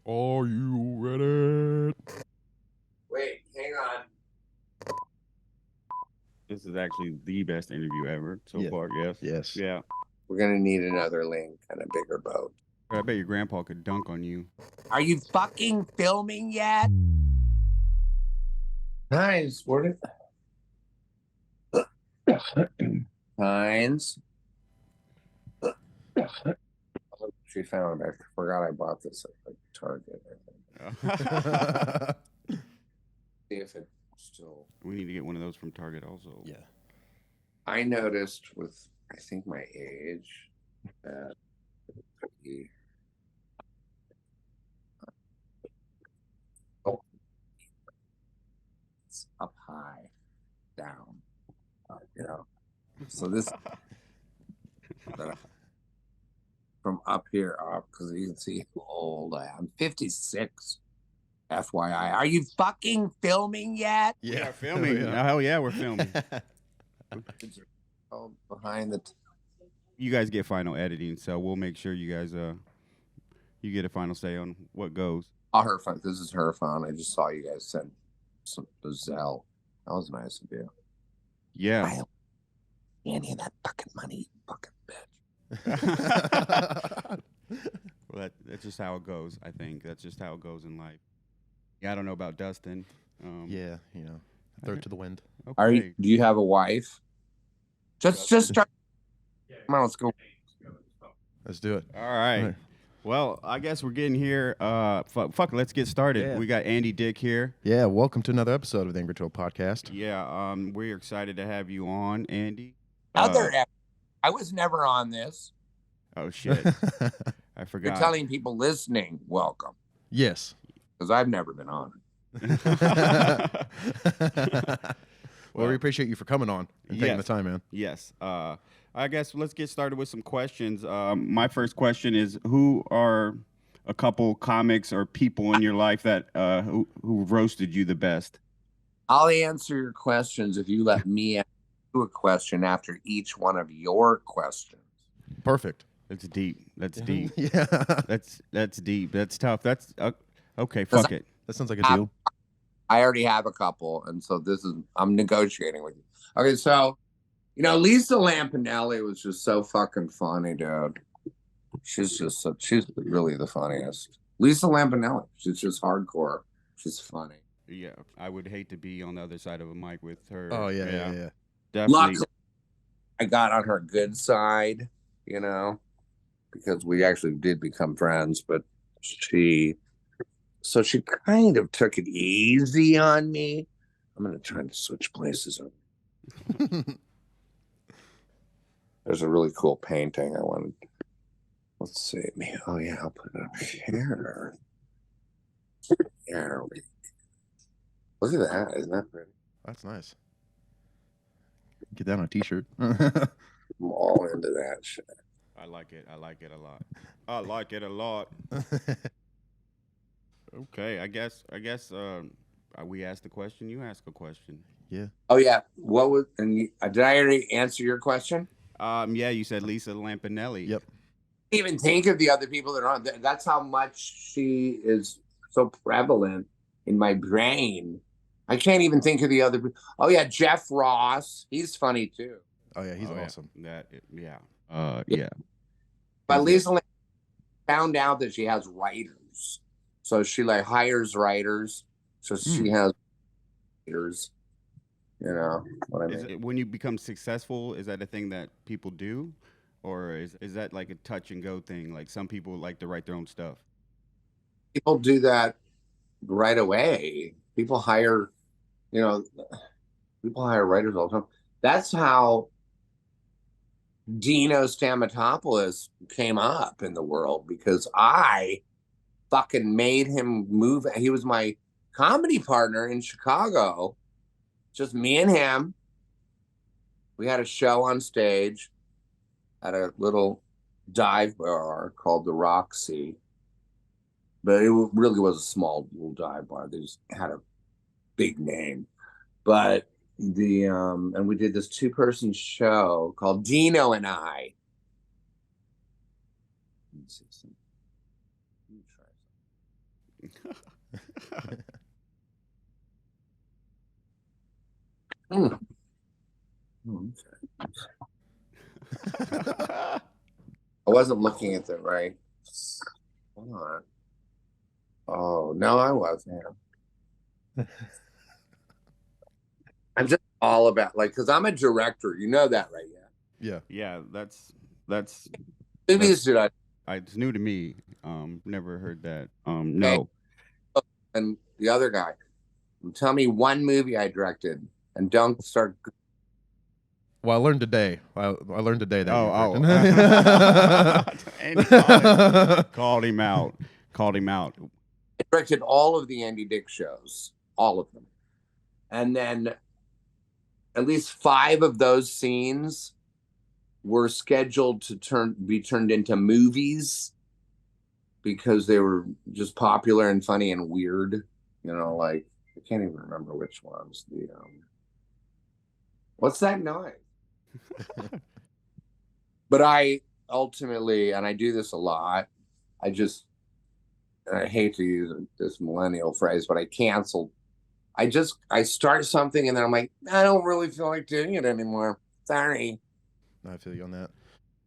Are you ready? Wait, hang on. This is actually the best interview ever so far. Yes. Yes. Yeah. We're gonna need another link and a bigger boat. I bet your grandpa could dunk on you. Are you fucking filming yet? Hines, where did Hines? She found it. I forgot I bought this at like Target. I think. See if it's still. We need to get one of those from Target also. Yeah. I noticed with I think my age that it's up high, down, So this from up here up because you can see how old I am. I'm 56. FYI, are you fucking filming yet? We are filming. Oh, hell yeah, we're filming. Behind the. You guys get final editing, so we'll make sure you guys you get a final say on what goes. Oh, her phone. This is her phone. I just saw you guys send some Zelle. That was nice of you. Yeah. I don't any of that fucking money, fucking bitch. Well, that's just how it goes. I think that's just how it goes in life. Yeah, I don't know about Dustin. Yeah, throw it to the wind. Okay. Do you have a wife? Just start. Come on, let's go. Let's do it. All right. Well, I guess we're getting here. Fuck, let's get started. Yeah. We got Andy Dick here. Yeah, welcome to another episode of the Angry Toad Podcast. Yeah, we're excited to have you on, Andy. I was never on this. Oh shit, I forgot. You're telling people listening, welcome. Yes, because I've never been on. Well, we appreciate you for coming on and taking the time, man. Yes. I guess let's get started with some questions. My first question is: who are a couple comics or people in your life that who roasted you the best? I'll answer your questions if you let me ask you a question after each one of your questions. Perfect. That's deep. That's deep. Yeah. That's deep. That's tough. That's okay. Fuck it. That sounds like a deal. I already have a couple, and so I'm negotiating with you. Okay, so Lisa Lampanelli was just so fucking funny, dude. She's really the funniest. Lisa Lampanelli. She's just hardcore. She's funny. Yeah, I would hate to be on the other side of a mic with her. Oh yeah. Definitely. Luckily, I got on her good side, because we actually did become friends, but she kind of took it easy on me. I'm going to try to switch places. There's a really cool painting I wanted. Let's see. Oh, yeah, I'll put it up here. Look at that. Isn't that pretty? That's nice. Get that on a t-shirt. I'm all into that shit. I like it. I like it a lot. I like it a lot. Okay, I guess we asked the question, you ask a question. Yeah. Oh yeah. Did I already answer your question? Yeah, you said Lisa Lampanelli. Yep. I didn't even think of the other people that are on. That's how much she is so prevalent in my brain. I can't even think of the other people. Oh yeah, Jeff Ross. He's funny too. Oh yeah, he's awesome. Yeah. But Lisa found out that she has writers. So she hires writers. So she has writers. You know what I mean? When you become successful, is that a thing that people do? Or is that like a touch and go thing? Like some people like to write their own stuff. People do that right away. People hire writers all the time. That's how Dino Stamatopoulos came up in the world, because I fucking made him move. He was my comedy partner in Chicago. Just me and him. We had a show on stage at a little dive bar called the Roxy. But it really was a small little dive bar. They just had a big name. But and we did this 2-person show called Dino and I. Mm. I wasn't looking at the right. Hold on. Oh, no, I wasn't. I'm just all about because I'm a director. You know that, right? Yeah. Yeah, that's Movies did I? it's new to me. Never heard that. No. And the other guy, tell me one movie I directed, and don't start. Well, I learned today. I learned today that And he called him out. Called him out. I directed all of the Andy Dick shows, all of them, and then at least 5 of those scenes were scheduled to be turned into movies because they were just popular and funny and weird. Like I can't even remember which ones. What's that noise? But I ultimately, and I do this a lot, I hate to use this millennial phrase, but I canceled. I start something and then I'm like, I don't really feel like doing it anymore. Sorry. I feel you on that.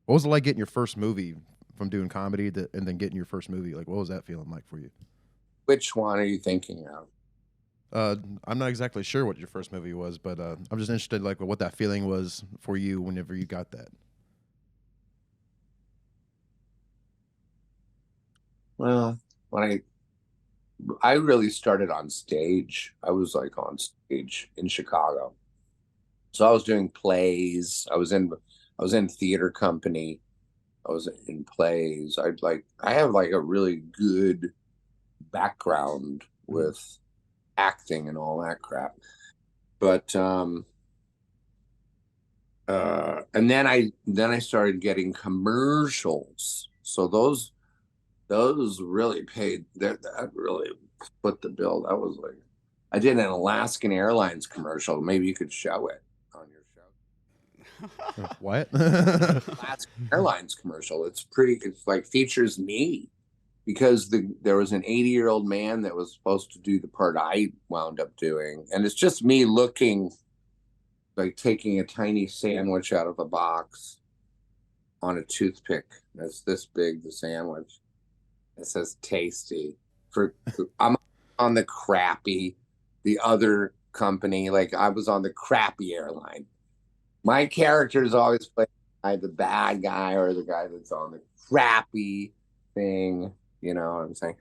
What was it like getting your first movie from doing comedy and then getting your first movie? Like, what was that feeling like for you? Which one are you thinking of? I'm not exactly sure what your first movie was, but I'm just interested, like, what that feeling was for you whenever you got that. Well, when I really started on stage. I was like on stage in Chicago. So I was doing plays. I was in theater company. I was in plays. I have like a really good background with acting and all that crap. But and then I started getting commercials. So those really paid. That really put the bill. That was like I did an Alaskan Airlines commercial. Maybe you could show it on your show. What? Alaskan Airlines commercial. It's like features me because there was an 80-year-old man that was supposed to do the part I wound up doing, and it's just me looking like taking a tiny sandwich out of a box on a toothpick. That's this big, the sandwich. It says tasty. I'm on the other company, like I was on the crappy airline. My character is always played by the bad guy or the guy that's on the crappy thing, you know what I'm saying?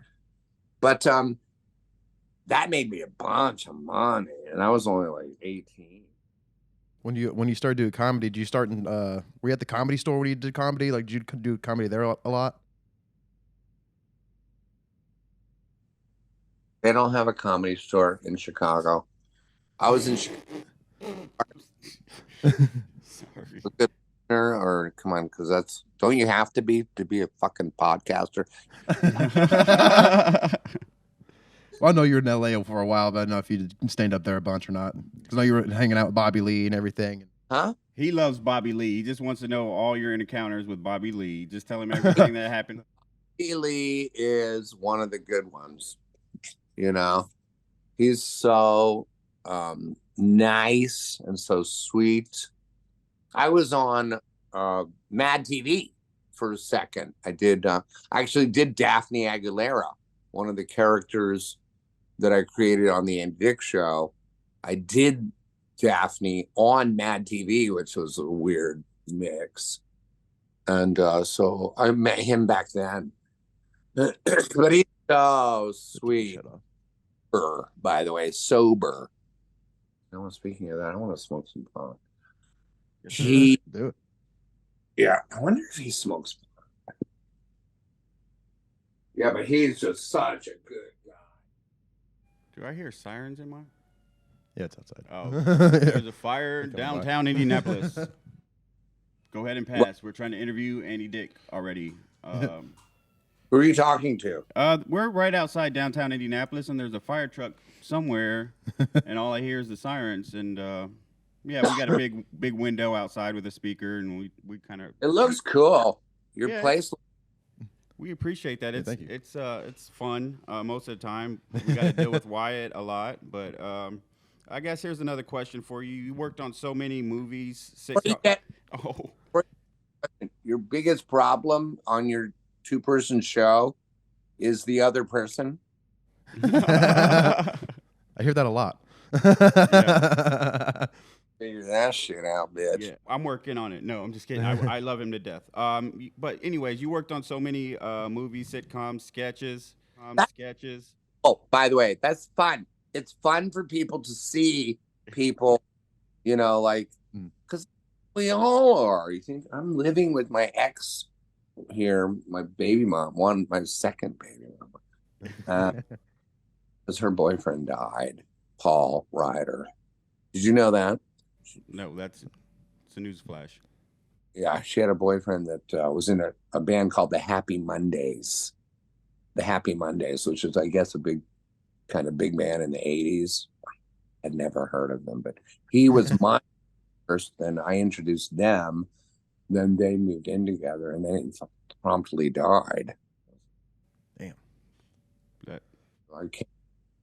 But that made me a bunch of money, and I was only like 18. When you started doing comedy, did you start in were you at the Comedy Store when you did comedy? Like, did you do comedy there a lot? They don't have a Comedy Store in Chicago. I was in Chicago. Sorry. Or come on, because don't you have to be a fucking podcaster? Well, I know you were in LA for a while, but I don't know if you stand up there a bunch or not. Because I know you were hanging out with Bobby Lee and everything. Huh? He loves Bobby Lee. He just wants to know all your encounters with Bobby Lee. Just tell him everything that happened. Bobby Lee is one of the good ones. He's so nice and so sweet. I was on Mad TV for a second. I actually did Daphne Aguilera, one of the characters that I created on the Andy Dick show. I did Daphne on Mad TV, which was a weird mix. And so I met him back then. But he's so sweet. By the way, sober. Speaking of that, I want to smoke some pot. Do it. Yeah, I wonder if he smokes pot. Yeah, but he's just such a good guy. Do I hear sirens in my? Yeah, it's outside. Oh, there's a fire downtown Indianapolis. Go ahead and pass. We're trying to interview Andy Dick already. Who are you talking to? We're right outside downtown Indianapolis, and there's a fire truck somewhere, and all I hear is the sirens. And yeah, we got a big window outside with a speaker, and we kind of. It looks cool. Your place. We appreciate that. Yeah, It's thank you. it's fun most of the time. We got to deal with Wyatt a lot, but I guess here's another question for you. You worked on so many movies, Before you sitcom. get- Oh, Your biggest problem on your two-person show is the other person. I hear that a lot. Figure that shit out, bitch. yeah. I'm working on it. No, I'm just kidding. I love him to death. But anyways, you worked on so many movies, sitcoms, sketches, That- sketches. Oh, by the way, that's fun. It's fun for people to see people, like, because we all are. You think I'm living with my ex here, my baby mom, my second baby mom, because her boyfriend died, Paul Ryder. Did you know that? No, it's a news flash. Yeah, she had a boyfriend that was in a band called the Happy Mondays. The Happy Mondays, which is, I guess, a big band in the 80s. I'd never heard of them, but he was my first. Then I introduced them. Then they moved in together, and then he promptly died. Damn. I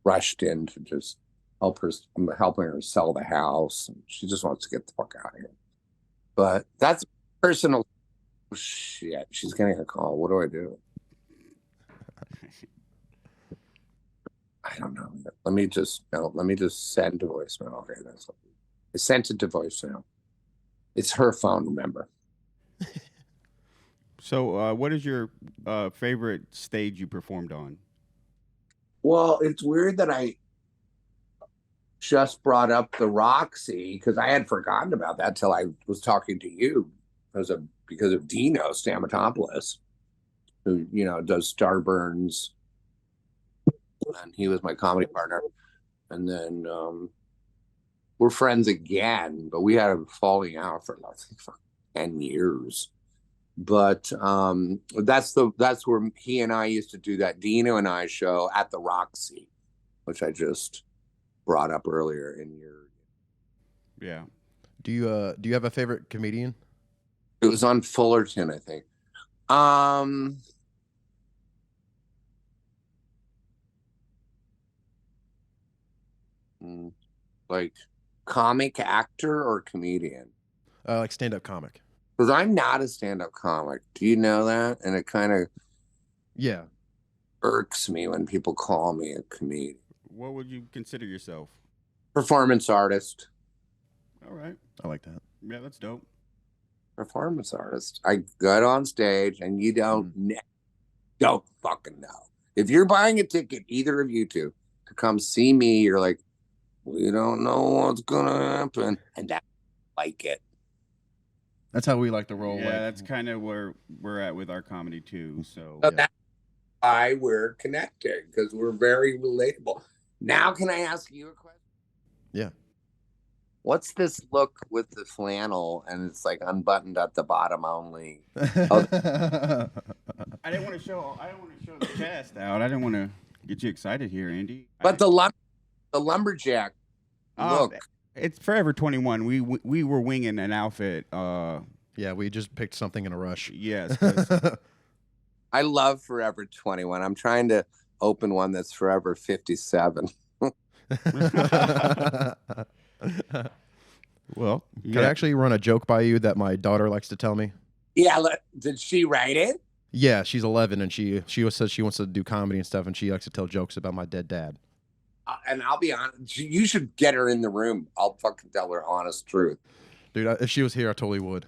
rushed in to just help her. I'm helping her sell the house. She just wants to get the fuck out of here. But that's personal shit. She's getting a call. What do I do? I don't know. Let me just send to voicemail. Okay, I sent it to voicemail. It's her phone, remember? So, what is your favorite stage you performed on? Well, it's weird that I just brought up the Roxy because I had forgotten about that till I was talking to you because of Dino Stamatopoulos, who does Starburns, and he was my comedy partner. And then we're friends again, but we had a falling out for like 10 years. But that's where he and I used to do that Dino and I show at the Roxy, which I just brought up earlier in your. Yeah. Do you have a favorite comedian? It was on Fullerton, I think. Like comic actor or comedian? Like stand-up comic. Because I'm not a stand-up comic. Do you know that? And it kind of irks me when people call me a comedian. What would you consider yourself? Performance artist. All right. I like that. Yeah, that's dope. Performance artist. I got on stage and you don't fucking know. If you're buying a ticket, either of you two, to come see me, you're like, we don't know what's gonna happen. And that's like it. That's how we like to roll. Yeah, that's kind of where we're at with our comedy too. So that's why we're connected, because we're very relatable. Now, can I ask you a question? Yeah. What's this look with the flannel and it's like unbuttoned at the bottom only? I didn't want to show the chest out. I didn't want to get you excited here, Andy. But the lumberjack look. It's Forever 21. We were winging an outfit. Yeah, we just picked something in a rush. Yes. I love Forever 21. I'm trying to open one that's Forever 57. Well, can I actually run a joke by you that my daughter likes to tell me? Yeah, did she write it? Yeah, she's 11 and she says she wants to do comedy and stuff, and she likes to tell jokes about my dead dad. And I'll be honest, you should get her in the room. I'll fucking tell her honest truth. Dude, if she was here, I totally would.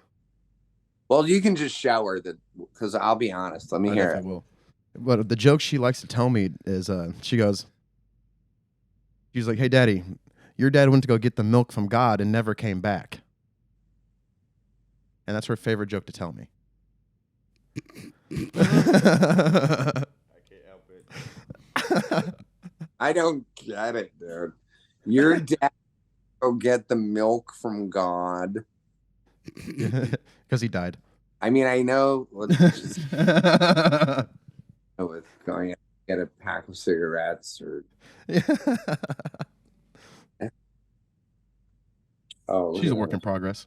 Well, you can just show her that, because I'll be honest. Let me hear it. Will. But the joke she likes to tell me is, she's like, hey, Daddy, your dad went to go get the milk from God and never came back. And that's her favorite joke to tell me. I can't help it. I don't get it, dude. Your dad go get the milk from God. Because he died. I mean, I know with going to get a pack of cigarettes or. Oh, she's a work in progress.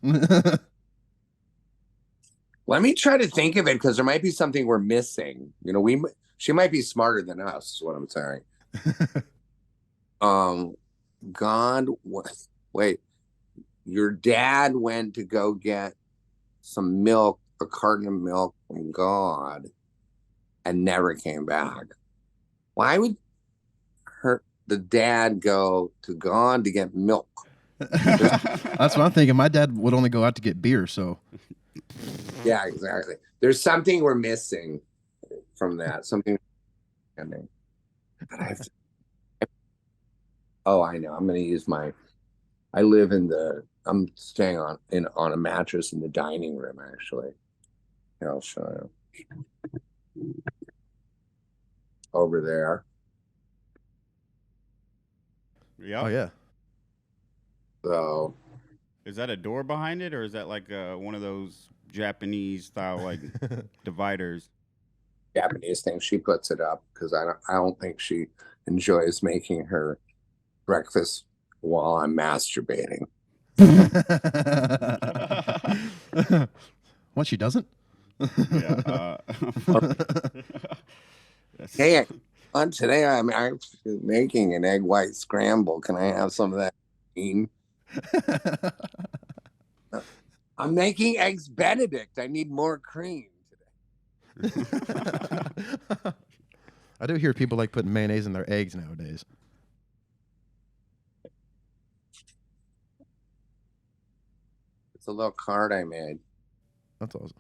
Let me try to think of it because there might be something we're missing. You know, she might be smarter than us, is what I'm saying. God, wait, your dad went to go get some milk, a carton of milk from God, and never came back. Why would the dad go to God to get milk? That's what I'm thinking. My dad would only go out to get beer, so. Yeah, exactly. There's something we're missing from that. Something. But I have to. Oh, I know. I'm going to use my. I'm staying on a mattress in the dining room. Actually, here, I'll show you. Over there. Yeah. Oh yeah. So. Is that a door behind it, or is that like one of those Japanese style like dividers? Japanese thing. She puts it up because I don't think she enjoys making her breakfast while I'm masturbating. What, she doesn't? Yeah. Hey, on today I'm actually making an egg white scramble. Can I have some of that? I'm making eggs Benedict. I need more cream today. I do hear people like putting mayonnaise in their eggs nowadays. It's a little card I made. That's awesome.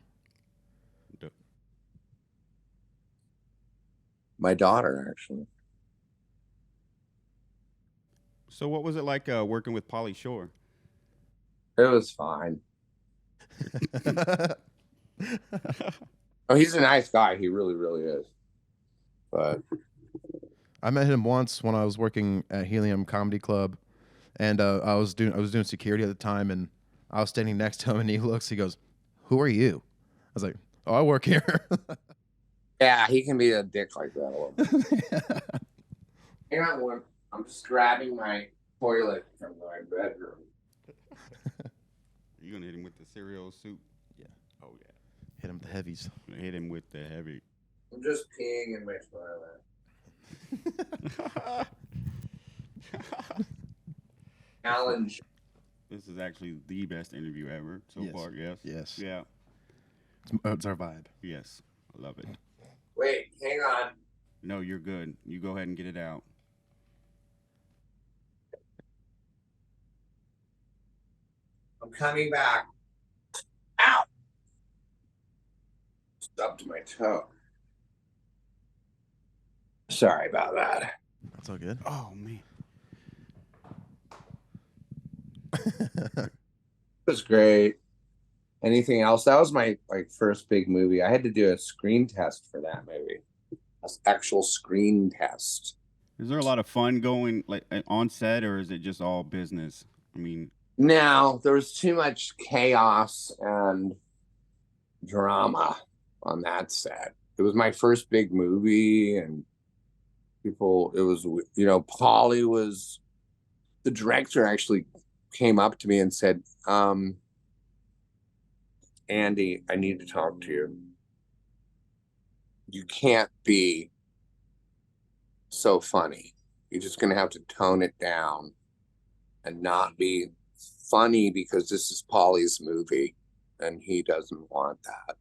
My daughter, actually. So what was it like working with Pauly Shore? It was fine. Oh, he's a nice guy. He really, really is. But I met him once when I was working at Helium Comedy Club, and I was doing security at the time, and I was standing next to him, and he goes, "Who are you?" I was like, "Oh, I work here." yeah, he can be a dick like that a little bit. Hang on, one. I'm just grabbing my toilet from my bedroom. You gonna hit him with the cereal soup? Yeah. Oh yeah. Hit him with the heavies. Hit him with the heavy. I'm just peeing in my toilet. Challenge. This is actually the best interview ever so far. Yes. Yes. Yeah. It's our vibe. Yes. I love it. Wait, hang on. No, you're good. You go ahead and get it out. I'm coming back. Ow! Stubbed my toe. Sorry about that. That's all good. Oh man. It was great. Anything else? That was my first big movie. I had to do a screen test for that movie. An actual screen test. Is there a lot of fun going like on set, or is it just all business? I mean, no, there was too much chaos and drama on that set. It was my first big movie, and people. It was Pauly was the director. Actually, came up to me and said, "Andy, I need to talk to you. You can't be so funny. You're just going to have to tone it down and not be funny because this is Pauly's movie and he doesn't want that."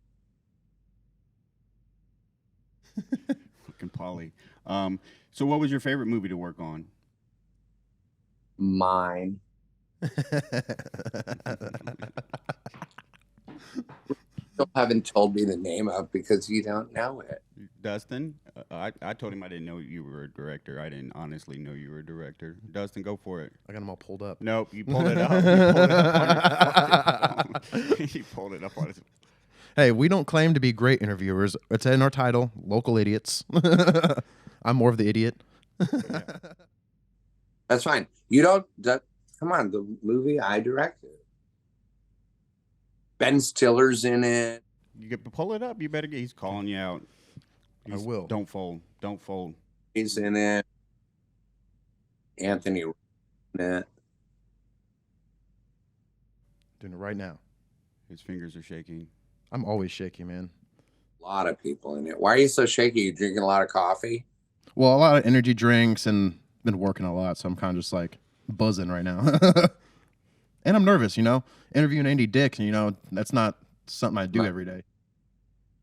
fucking Pauly. So what was your favorite movie to work on? Mine. Still haven't told me the name of because you don't know it. Dustin? I told him I didn't know you were a director. I didn't honestly know you were a director. Dustin, go for it. I got them all pulled up. Nope, you pulled it up. You pulled it up on your phone. You pulled it up on his. Hey, we don't claim to be great interviewers. It's in our title, Local Idiots. I'm more of the idiot. Yeah. That's fine. You don't. Come on, the movie I directed. Ben Stiller's in it. You get pull it up. You better get. He's calling you out. I will. Don't fold. Don't fold. He's in it. Anthony in it. Doing it right now. His fingers are shaking. I'm always shaky, man. A lot of people in it. Why are you so shaky? You drinking a lot of coffee? Well, a lot of energy drinks and been working a lot, so I'm kind of just like buzzing right now. And I'm nervous, interviewing Andy Dick, that's not something I do every day.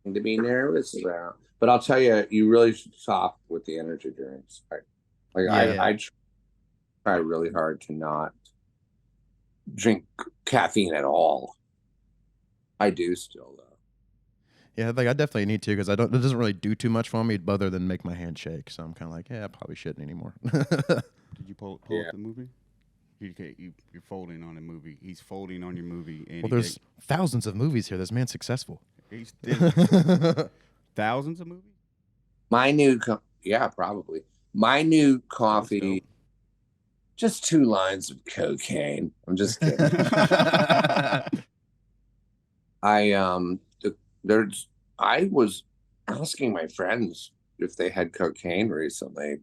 To be nervous about. But I'll tell you, you really should stop with the energy drinks. I try really hard to not drink caffeine at all. I do still though. Yeah, like I definitely need to because it doesn't really do too much for me other than make my hand shake. So I'm kind of like, yeah, I probably shouldn't anymore. Did you pull up the movie? You're folding on a movie. He's folding on your movie. Well, there's thousands of movies here. This man's successful. He's thousands of movies? Probably. My new coffee, just 2 lines of cocaine. I'm just kidding. I was asking my friends if they had cocaine recently.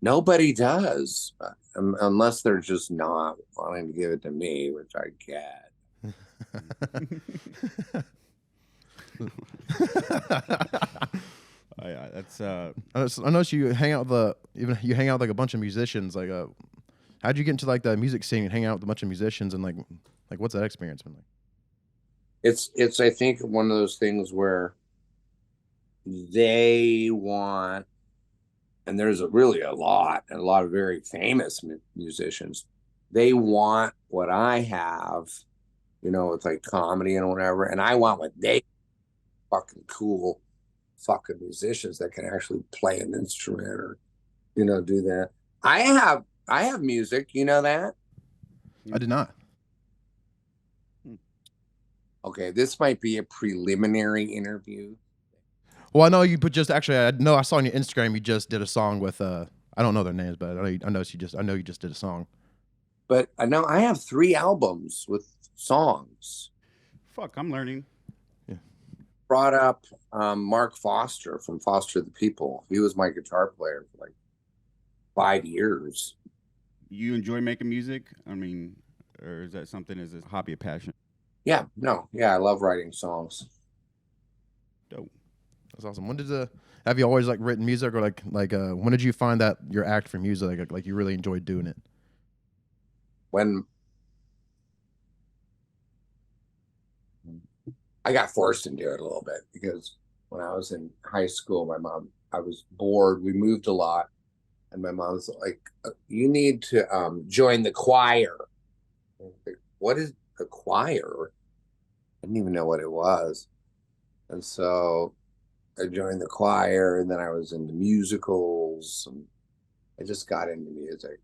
Nobody does, unless they're just not wanting to give it to me, which I get. I know you hang out with like a bunch of musicians. Like, how'd you get into like the music scene and hang out with a bunch of musicians and like what's that experience been like? It's I think one of those things where they want, and there's really a lot of very famous musicians. They want what I have, it's like comedy and whatever, and I want what they fucking cool fucking musicians that can actually play an instrument or do that. I have music, you know that? I did not. Okay, this might be a preliminary interview. Well, I know you, but I saw on your Instagram you just did a song with I don't know their names, but I know you just did a song. But I know I have 3 albums with songs. Fuck, I'm learning. Yeah. Brought up Mark Foster from Foster the People. He was my guitar player for like 5 years. You enjoy making music? I mean, or is that something as a hobby, a passion? Yeah, I love writing songs. Dope. That's awesome. Have you always like written music, or like when did you find that your act for music, like you really enjoyed doing it? When I got forced into it a little bit, because when I was in high school, I was bored. We moved a lot, and my mom was like, "You need to join the choir." Like, what is a choir? I didn't even know what it was, and so I joined the choir, and then I was into musicals, and I just got into music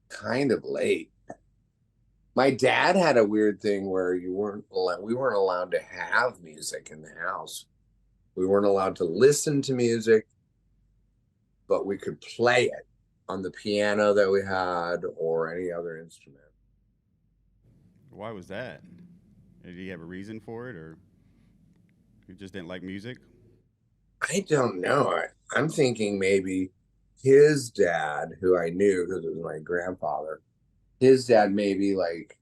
kind of late. My dad had a weird thing where we weren't allowed to have music in the house. We weren't allowed to listen to music, but we could play it on the piano that we had or any other instrument. Why was that? Did he have a reason for it, or he just didn't like music? I don't know. I'm thinking maybe his dad, who I knew because it was my grandfather, his dad maybe like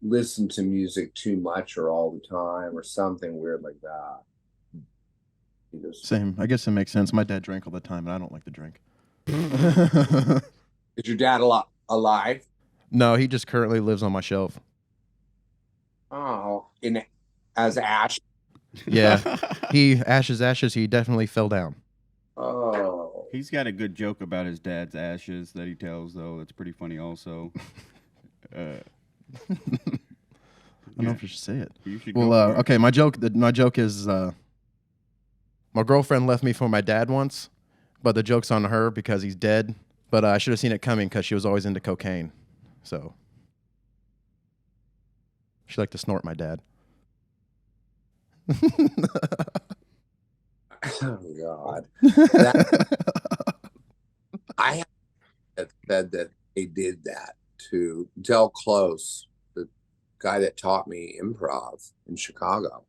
listened to music too much or all the time or something weird like that. Same. I guess it makes sense. My dad drank all the time, and I don't like to drink. Is your dad alive? No, he just currently lives on my shelf. Oh, as Ash. Yeah, ashes. He definitely fell down. Oh, he's got a good joke about his dad's ashes that he tells, though. That's pretty funny, also. I don't know if you should say it. You should. Well, okay. My joke is my girlfriend left me for my dad once, but the joke's on her because he's dead. But I should have seen it coming because she was always into cocaine, so she liked to snort my dad. Oh God! I have said that they did that to Del Close, the guy that taught me improv in Chicago.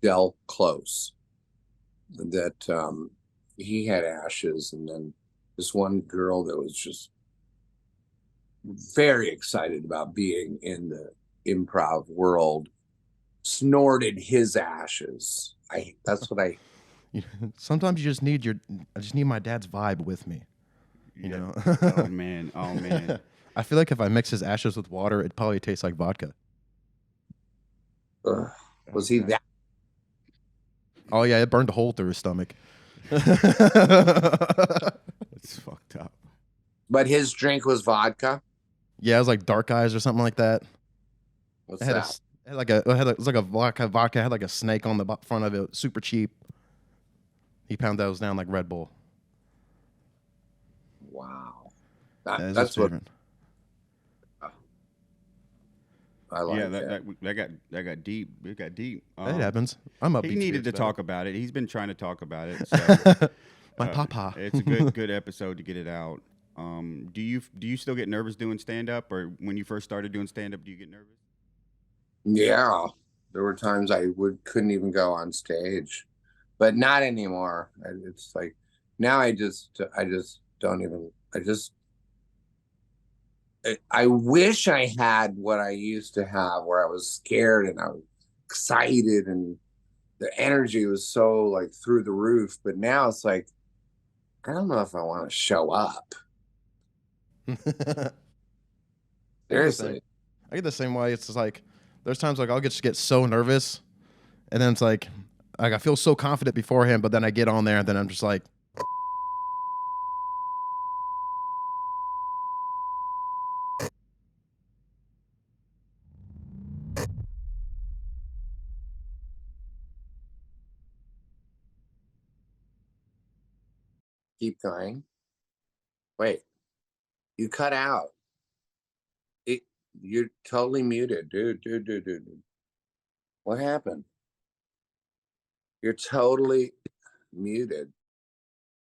Del Close, that he had ashes, and then this one girl that was just very excited about being in the improv world snorted his ashes. That's what I. Sometimes you just need I just need my dad's vibe with me. You know. Oh man. Oh man. I feel like if I mix his ashes with water, it probably tastes like vodka. Was he that? Oh yeah, it burned a hole through his stomach. It's fucked up. But his drink was vodka. Yeah, it was like Dark Eyes or something like that. What's It had that? it was like a vodka. It had like a snake on the front of it, super cheap. He pounded those down like Red Bull. Wow. That's what. I like that got deep. It got deep. It happens. I'm up. He needed to talk about it. He's been trying to talk about it. So, my papa. It's a good episode to get it out. Do you still get nervous doing stand up, or when you first started doing stand up, do you get nervous? Yeah, there were times I couldn't even go on stage, but not anymore. It's like now I just don't even. I wish I had what I used to have, where I was scared and I was excited and the energy was so like through the roof. But now it's like, I don't know if I want to show up. Seriously. I get the same way. It's just like there's times like I'll just get so nervous, and then it's like I feel so confident beforehand, but then I get on there and then I'm just like. Keep going. Wait, you cut out. You're totally muted, dude. What happened? You're totally muted.